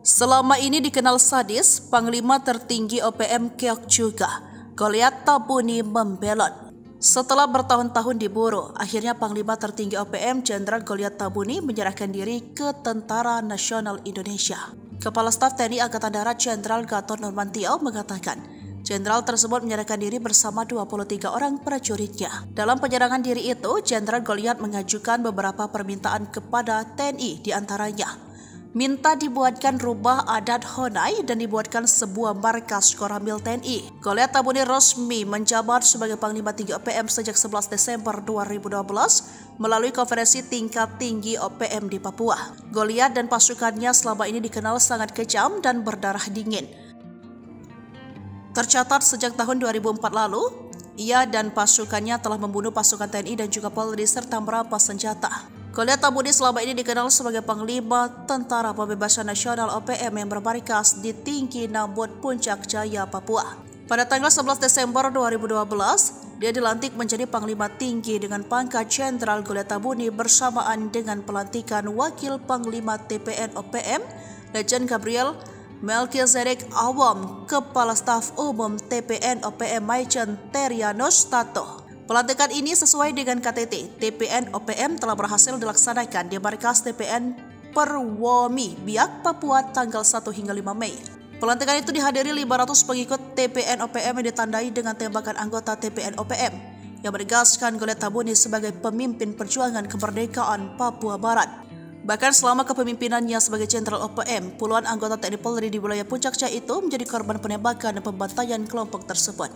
Selama ini dikenal sadis, Panglima tertinggi OPM keok juga. Goliat Tabuni membelot. Setelah bertahun-tahun diburu, akhirnya Panglima tertinggi OPM Jenderal Goliat Tabuni menyerahkan diri ke Tentara Nasional Indonesia. Kepala Staf TNI Angkatan Darat Jenderal Gatot Nurmantio mengatakan, Jenderal tersebut menyerahkan diri bersama 23 orang prajuritnya. Dalam penyerangan diri itu, Jenderal Goliat mengajukan beberapa permintaan kepada TNI, diantaranya minta dibuatkan rubah adat Honai dan dibuatkan sebuah markas Koramil TNI. Goliat Tabuni resmi menjabat sebagai Panglima Tinggi OPM sejak 11 Desember 2012 melalui konferensi tingkat tinggi OPM di Papua. Goliat dan pasukannya selama ini dikenal sangat kejam dan berdarah dingin. Tercatat sejak tahun 2004 lalu, ia dan pasukannya telah membunuh pasukan TNI dan juga Polri serta merampas senjata. Goliat Tabuni selama ini dikenal sebagai Panglima Tentara Pembebasan Nasional OPM yang bermarkas di Tinggi Nambut, Puncak Jaya, Papua. Pada tanggal 11 Desember 2012, dia dilantik menjadi Panglima Tinggi dengan pangkat Jenderal Goliat Tabuni bersamaan dengan pelantikan Wakil Panglima TPN OPM, Letjen Gabriel Melchizedek Awam, Kepala Staf Umum TPN OPM Maijen Terianus Tato. Pelantikan ini sesuai dengan KTT, TPN OPM telah berhasil dilaksanakan di markas TPN Perwomi, Biak, Papua tanggal 1 hingga 5 Mei. Pelantikan itu dihadiri 500 pengikut TPN OPM yang ditandai dengan tembakan anggota TPN OPM yang menegaskan Goliat Tabuni sebagai pemimpin perjuangan kemerdekaan Papua Barat. Bahkan selama kepemimpinannya sebagai Jenderal OPM, puluhan anggota TNI Polri di wilayah Puncak Jaya itu menjadi korban penembakan dan pembantaian kelompok tersebut.